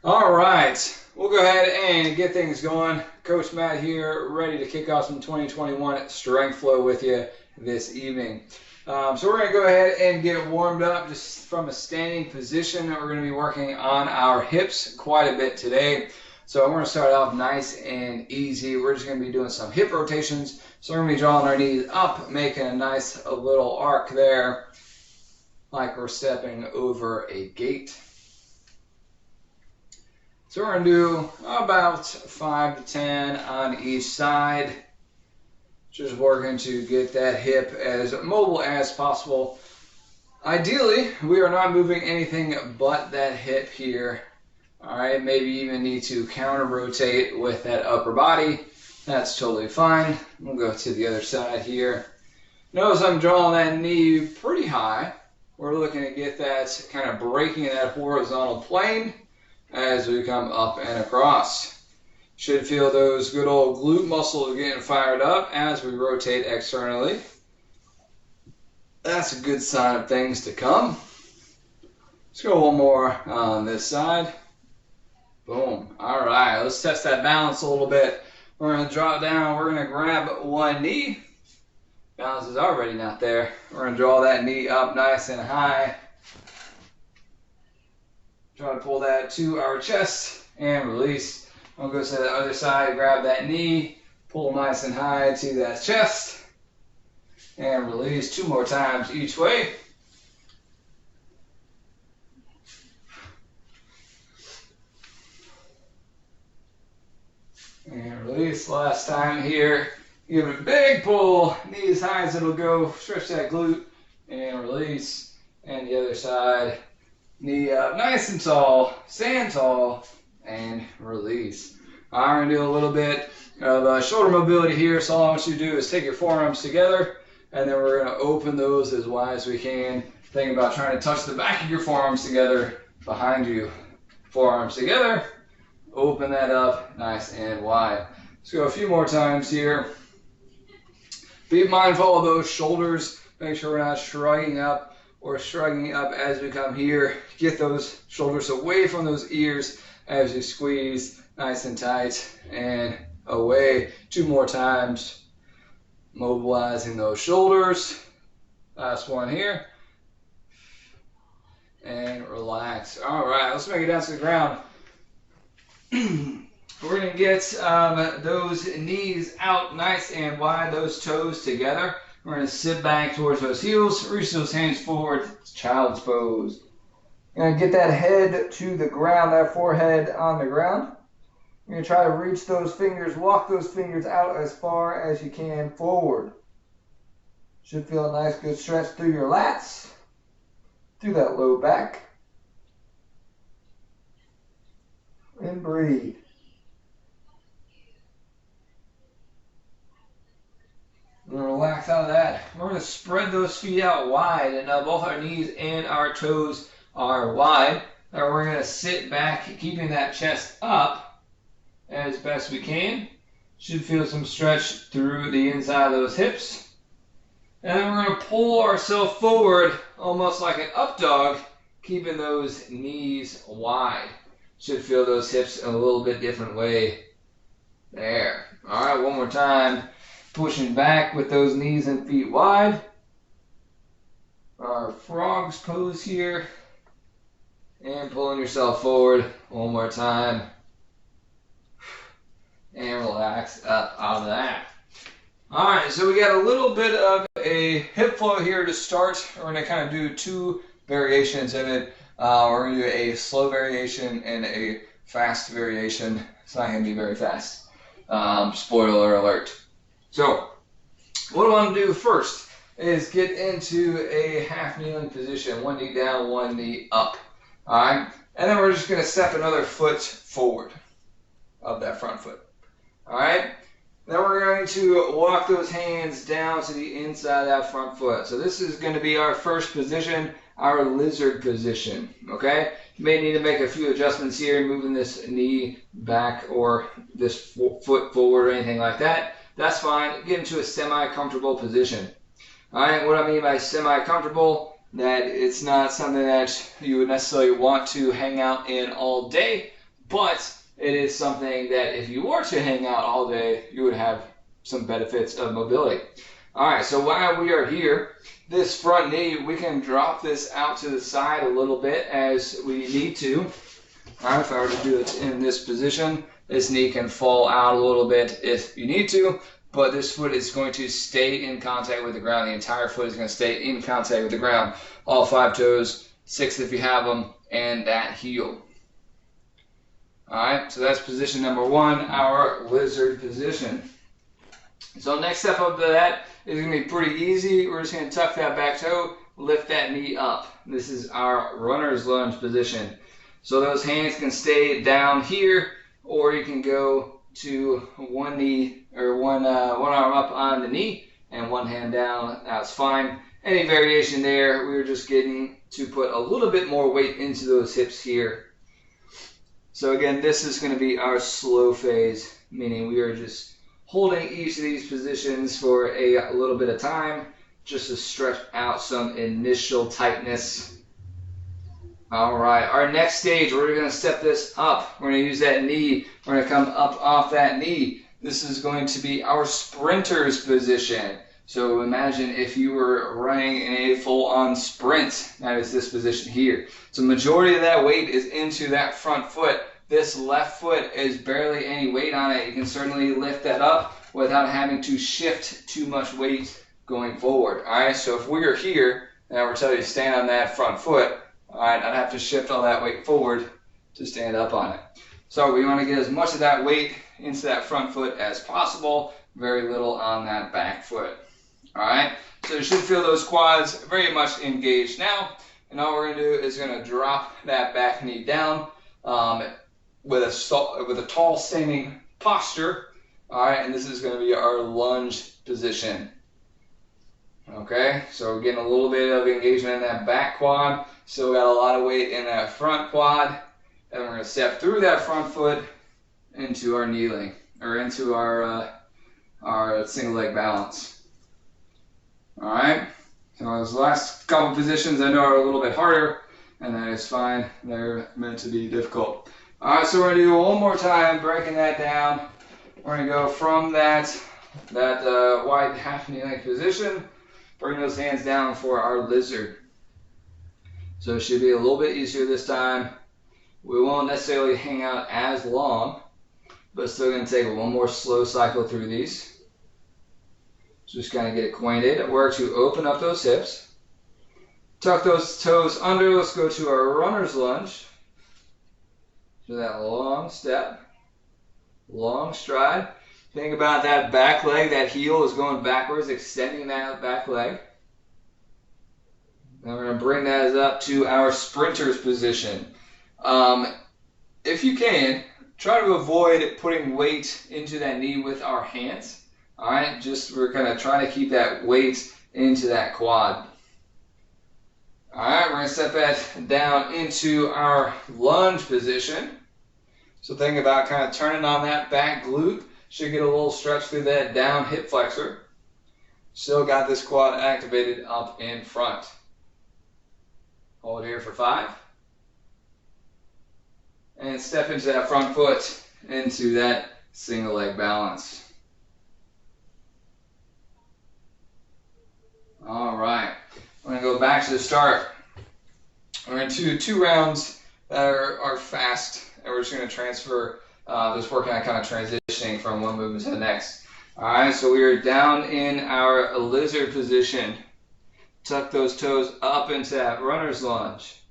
All right, we'll go ahead and get things going. Coach Matt here, ready to kick off some 2021 Strength Flow with you this evening. So we're going to go ahead and get warmed up just from a standing position. We're going to be working on our hips quite a bit today. So I'm going to start off nice and easy. We're just going to be doing some hip rotations. So we're going to be drawing our knees up, making a nice little arc there, like we're stepping over a gate. So we're going to do about 5 to 10 on each side. Just working to get that hip as mobile as possible. Ideally, we are not moving anything but that hip here. All right, maybe even need to counter rotate with that upper body. That's totally fine. We'll go to the other side here. Notice I'm drawing that knee pretty high. We're looking to get that kind of breaking in that horizontal plane as we come up and across. Should feel those good old glute muscles getting fired up as we rotate externally. That's a good sign of things to come. Let's go one more on this side. Boom. All right, let's test that balance a little bit. We're going to drop down. We're going to grab one knee. Balance is already not there. We're going to draw that knee up nice and high. Try to pull that to our chest and release. I'll go to the other side, grab that knee, pull nice and high to that chest, and release 2 more times each way. And release. Last time here. Give it a big pull, knee as high as it'll go, stretch that glute, and release. And the other side. Knee up nice and tall, stand tall, and release. I'm going to do a little bit of shoulder mobility here, so all I want you to do is take your forearms together, and then we're going to open those as wide as we can. Think about trying to touch the back of your forearms together behind you. Forearms together, open that up nice and wide. Let's go a few more times here. Be mindful of those shoulders. Make sure we're not shrugging up or shrugging up as we come here. Get those shoulders away from those ears as you squeeze nice and tight and away. 2 more times. Mobilizing those shoulders. Last one here. And relax. All right, let's make it down to the ground. We're going to get those knees out nice and wide, those toes together. We're going to sit back towards those heels, reach those hands forward, child's pose. You're going to get that head to the ground, that forehead on the ground. You're going to try to reach those fingers, walk those fingers out as far as you can forward. Should feel a nice good stretch through your lats, through that low back. And breathe. Relax out of that. We're going to spread those feet out wide, and both our knees and our toes are wide. Now we're going to sit back, keeping that chest up as best we can. Should feel some stretch through the inside of those hips. And then we're going to pull ourselves forward, almost like an up dog, keeping those knees wide. Should feel those hips in a little bit different way. There. All right, one more time. Pushing back with those knees and feet wide. Our frog's pose here. And pulling yourself forward one more time. And relax up out of that. Alright, so we got a little bit of a hip flow here to start. We're going to kind of do 2 variations of it. We're going to do a slow variation and a fast variation. It's not going to be very fast. Spoiler alert. So, what I want to do first is get into a half kneeling position. 1 knee down, 1 knee up. Alright? And then we're just going to step another foot forward of that front foot. Alright? Then we're going to walk those hands down to the inside of that front foot. So this is going to be our first position, our lizard position. Okay? You may need to make a few adjustments here, moving this knee back or this foot forward or anything like that. That's fine. Get into a semi-comfortable position. All right, what I mean by semi-comfortable, that it's not something that you would necessarily want to hang out in all day, but it is something that if you were to hang out all day, you would have some benefits of mobility. All right, so while we are here, this front knee, we can drop this out to the side a little bit as we need to. All right, if I were to do it in this position, this knee can fall out a little bit if you need to, but this foot is going to stay in contact with the ground. The entire foot is going to stay in contact with the ground. All 5 toes, 6 if you have them, and that heel. All right, so that's position number 1, our lizard position. So next step up to that is going to be pretty easy. We're just going to tuck that back toe, lift that knee up. This is our runner's lunge position. So those hands can stay down here, or you can go to one knee or one arm up on the knee and one hand down. That's fine. Any variation there, we were just getting to put a little bit more weight into those hips here. So again, this is going to be our slow phase, meaning we are just holding each of these positions for a little bit of time, just to stretch out some initial tightness. All right, our next stage, we're going to step this up. We're going to use that knee. We're going to come up off that knee. This is going to be our sprinter's position. So imagine if you were running in a full-on sprint. That is this position here. So majority of that weight is into that front foot. This left foot is barely any weight on it. You can certainly lift that up without having to shift too much weight going forward. All right, so if we are here, and we're telling you to stand on that front foot, all right, I'd have to shift all that weight forward to stand up on it. So we want to get as much of that weight into that front foot as possible, very little on that back foot. All right, so you should feel those quads very much engaged now. And all we're going to do is going to drop that back knee down with a tall standing posture. All right, and this is going to be our lunge position. Okay, so we're getting a little bit of engagement in that back quad. Still got a lot of weight in that front quad. And we're going to step through that front foot into our kneeling, or into our single leg balance. All right, so those last couple positions I know are a little bit harder, and that is fine. They're meant to be difficult. All right, so we're going to do it one more time, breaking that down. We're going to go from that wide half knee length position, bring those hands down for our lizard. So it should be a little bit easier this time. We won't necessarily hang out as long, but still going to take one more slow cycle through these. Just kind of get acquainted. Work to open up those hips. Tuck those toes under. Let's go to our runner's lunge. So that long step, long stride. Think about that back leg. That heel is going backwards, extending that back leg. Then we're going to bring that up to our sprinter's position. If you can, try to avoid putting weight into that knee with our hands. All right, we're going to try to keep that weight into that quad. All right, we're going to step that down into our lunge position. So think about kind of turning on that back glute. Should get a little stretch through that down hip flexor. Still got this quad activated up in front. Hold here for 5. And step into that front foot, into that single leg balance. All right, we're going to go back to the start. We're going to do 2 rounds that are fast, and we're just going to transfer, just working on kind of transitioning from one movement to the next. All right, so we are down in our lizard position. Tuck those toes up into that runner's lunge.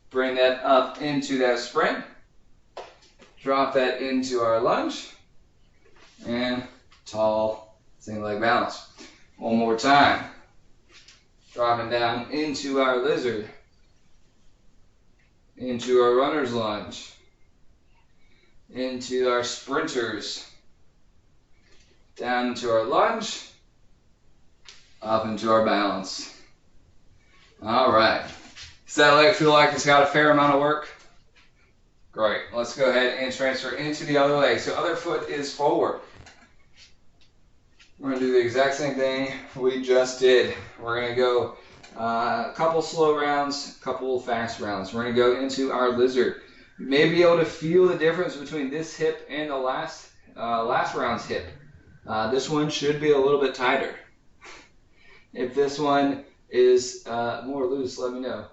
Bring that up into that sprint. Drop that into our lunge. And tall single leg balance. One more time. Dropping down into our lizard. Into our runner's lunge. Into our sprinters. Down into our lunge. Up into our balance. All right. Does that leg feel like it's got a fair amount of work? Great. Let's go ahead and transfer into the other leg. So other foot is forward. We're going to do the exact same thing we just did. We're going to go a couple slow rounds, a couple fast rounds. We're going to go into our lizard. You may be able to feel the difference between this hip and the last round's hip. This one should be a little bit tighter. If this one is more loose, let me know.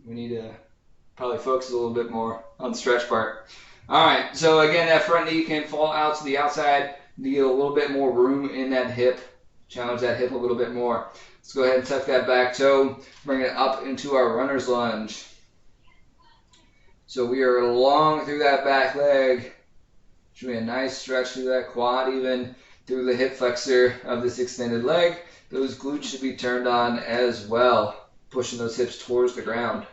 We need to probably focus a little bit more on the stretch part. All right, so again, that front knee can fall out to the outside. You get a little bit more room in that hip. Challenge that hip a little bit more. Let's go ahead and tuck that back toe. Bring it up into our runner's lunge. So we are long through that back leg. Should be a nice stretch through that quad, even through the hip flexor of this extended leg. Those glutes should be turned on as well, pushing those hips towards the ground.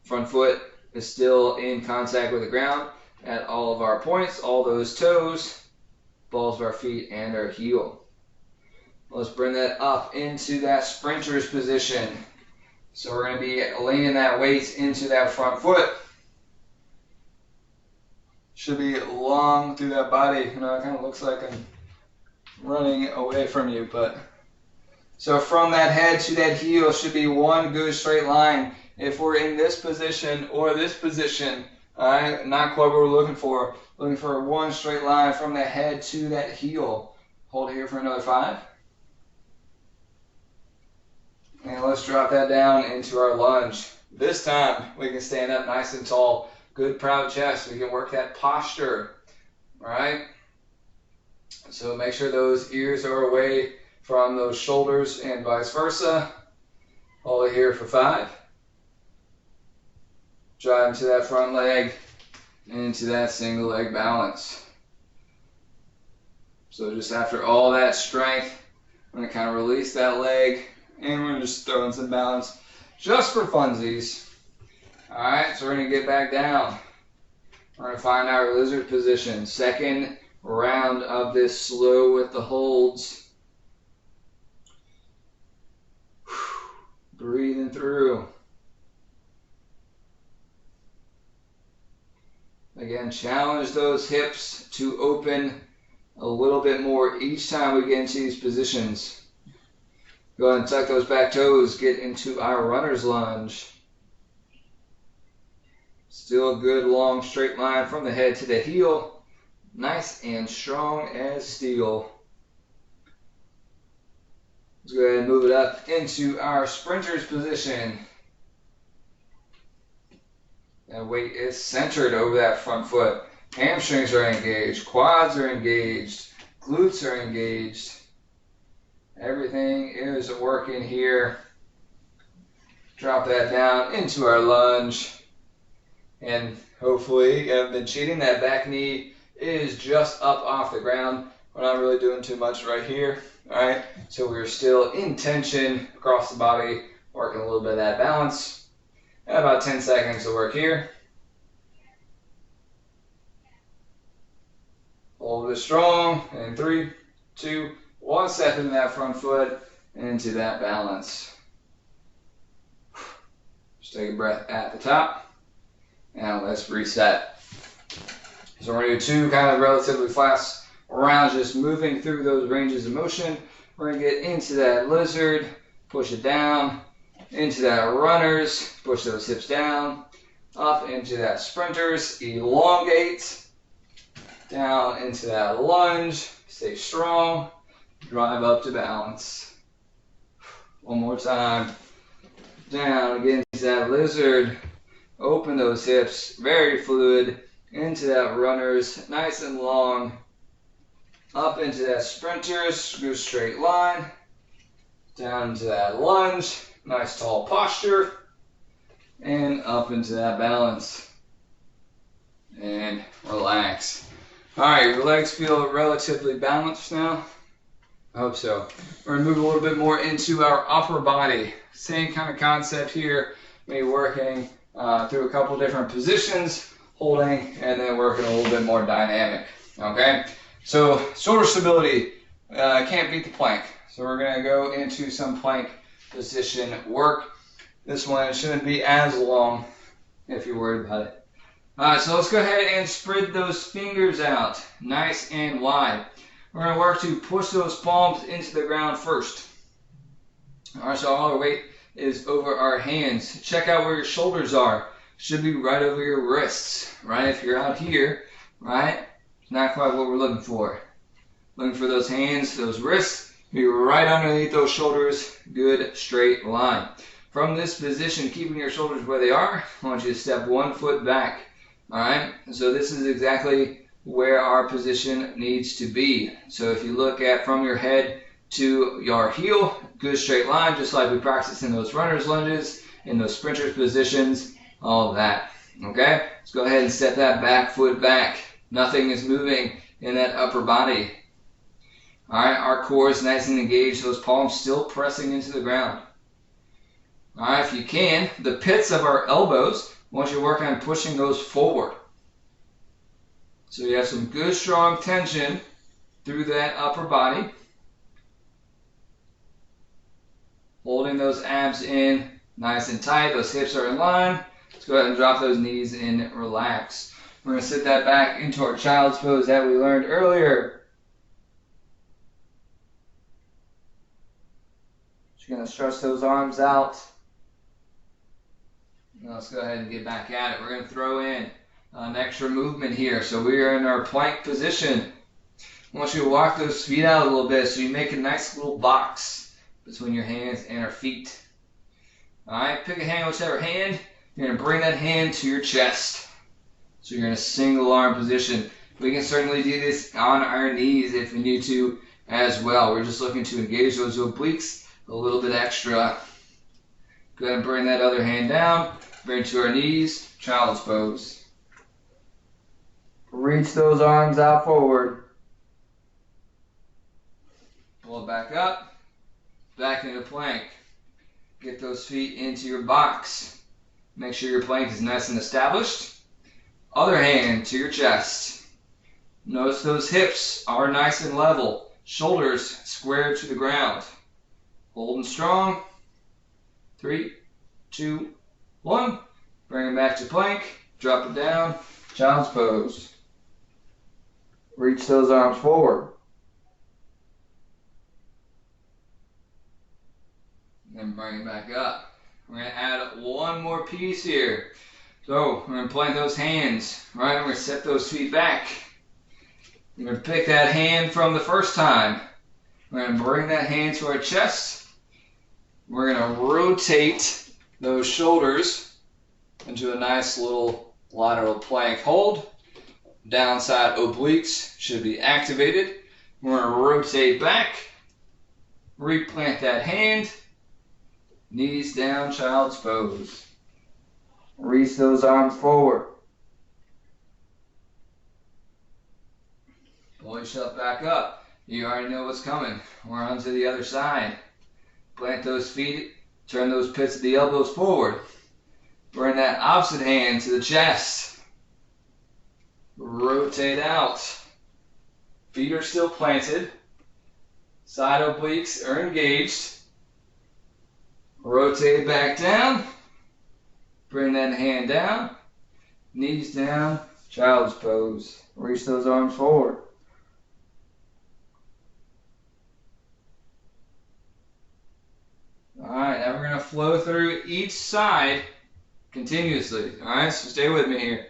Front foot is still in contact with the ground at all of our points, all those toes, balls of our feet, and our heel. Let's bring that up into that sprinter's position. So we're going to be leaning that weight into that front foot. Should be long through that body. You know, it kind of looks like I'm running away from you, but so from that head to that heel should be one good straight line. If we're in this position or this position, all right, not quite what we're looking for. Looking for one straight line from the head to that heel. Hold here for another 5. And let's drop that down into our lunge. This time we can stand up nice and tall. Good proud chest. We can work that posture. All right. So make sure those ears are away from those shoulders and vice versa. Hold it here for 5. Drive into that front leg, into that single leg balance. So just after all that strength, I'm going to kind of release that leg, and we're going to just throw in some balance just for funsies. All right, so we're going to get back down. We're going to find our lizard position. Second round of this slow with the holds. Breathing through. Again, challenge those hips to open a little bit more each time we get into these positions. Go ahead and tuck those back toes, get into our runner's lunge. Still a good long straight line from the head to the heel. Nice and strong as steel. Let's go ahead and move it up into our sprinter's position. That weight is centered over that front foot. Hamstrings are engaged, quads are engaged, glutes are engaged. Everything is working here. Drop that down into our lunge. And hopefully you haven't been cheating. That back knee is just up off the ground. We're not really doing too much right here. All right, so we're still in tension across the body, working a little bit of that balance. About 10 seconds to work here. Hold it strong. And 3, 2, 1. Step into that front foot and into that balance. Just take a breath at the top. Now let's reset. So we're going to do 2 kind of relatively fast rounds, just moving through those ranges of motion. We're going to get into that lizard, push it down. Into that runners, push those hips down, up into that sprinters, elongate, down into that lunge, stay strong, drive up to balance. One more time, down, get into that lizard, open those hips, very fluid, into that runners, nice and long, up into that sprinters, go straight line, down to that lunge. Nice tall posture, and up into that balance, and relax. All right, your legs feel relatively balanced now. I hope so. We're gonna move a little bit more into our upper body. Same kind of concept here, maybe working through a couple different positions, holding, and then working a little bit more dynamic, okay? So shoulder stability, can't beat the plank. So we're gonna go into some plank position work. This one shouldn't be as long if you're worried about it. Alright, so let's go ahead and spread those fingers out nice and wide. We're going to work to push those palms into the ground first. Alright, so all our weight is over our hands. Check out where your shoulders are. Should be right over your wrists, right? If you're out here, right? It's not quite what we're looking for. Looking for those hands, those wrists, be right underneath those shoulders. Good straight line. From this position, keeping your shoulders where they are, I want you to step 1 foot back. All right? So this is exactly where our position needs to be. So if you look at from your head to your heel, good straight line, just like we practiced in those runner's lunges, in those sprinters positions, all of that. Okay? Let's go ahead and step that back foot back. Nothing is moving in that upper body. All right, our core is nice and engaged, those palms still pressing into the ground. All right, if you can, the pits of our elbows, I want you to work on pushing those forward. So you have some good strong tension through that upper body. Holding those abs in nice and tight, those hips are in line. Let's go ahead and drop those knees and relax. We're going to sit that back into our child's pose that we learned earlier. You're going to stretch those arms out. Now let's go ahead and get back at it. We're going to throw in an extra movement here. So we are in our plank position. I want you to walk those feet out a little bit so you make a nice little box between your hands and our feet. All right, pick a hand, whichever hand. You're going to bring that hand to your chest. So you're in a single arm position. We can certainly do this on our knees if we need to as well. We're just looking to engage those obliques a little bit extra. Go ahead and bring that other hand down. Bring it to our knees. Child's pose. Reach those arms out forward. Pull it back up. Back into plank. Get those feet into your box. Make sure your plank is nice and established. Other hand to your chest. Notice those hips are nice and level. Shoulders square to the ground. Holding strong. 3, 2, 1. Bring it back to plank. Drop it down. Child's pose. Reach those arms forward. And bring it back up. We're going to add one more piece here. So we're going to plant those hands. Right? We're going to set those feet back. We're going to pick that hand from the first time. We're going to bring that hand to our chest. We're going to rotate those shoulders into a nice little lateral plank hold. Downside obliques should be activated. We're going to rotate back. Replant that hand. Knees down, child's pose. Reach those arms forward. Pull yourself back up. You already know what's coming. We're on to the other side. Plant those feet, turn those pits of the elbows forward. Bring that opposite hand to the chest. Rotate out. Feet are still planted. Side obliques are engaged. Rotate back down. Bring that hand down. Knees down. Child's pose. Reach those arms forward. Alright, now we're going to flow through each side continuously. Alright, so stay with me here.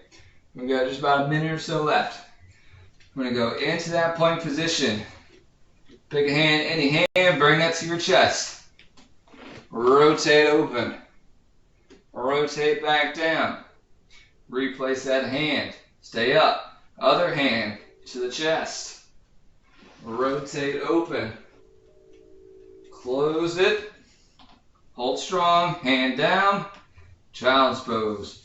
We've got just about a minute or so left. I'm going to go into that plank position. Pick a hand, any hand, bring that to your chest. Rotate open. Rotate back down. Replace that hand. Stay up. Other hand to the chest. Rotate open. Close it. Hold strong. Hand down. Child's pose.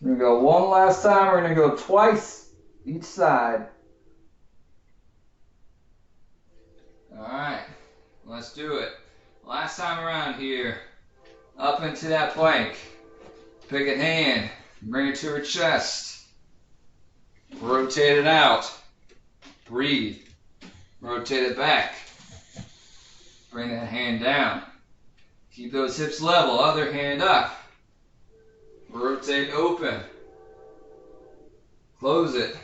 We're going to go one last time. We're going to go twice each side. Alright. Let's do it. Last time around here. Up into that plank. Pick a hand. Bring it to her chest. Rotate it out. Breathe. Rotate it back. Bring that hand down. Keep those hips level. Other hand up. Rotate open. Close it.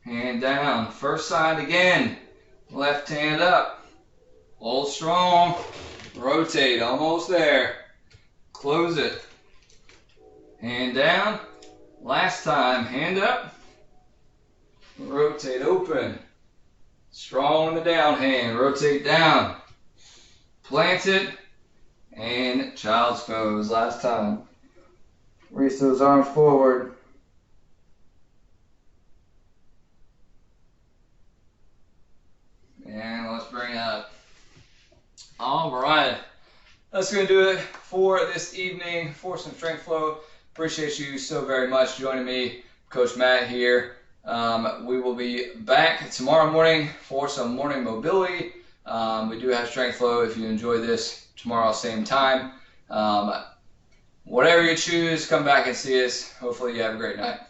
Hand down. First side again. Left hand up. Hold strong. Rotate, almost there. Close it. Hand down. Last time, hand up. Rotate, open. Strong in the down hand. Rotate down. Plant it. And child's pose. Last time. Reach those arms forward. And let's bring it up. All right. That's going to do it for this evening for some strength flow. Appreciate you so very much joining me. Coach Matt here. We will be back tomorrow morning for some morning mobility. We do have strength flow if you enjoy this tomorrow, same time. Whatever you choose, come back and see us. Hopefully you have a great night.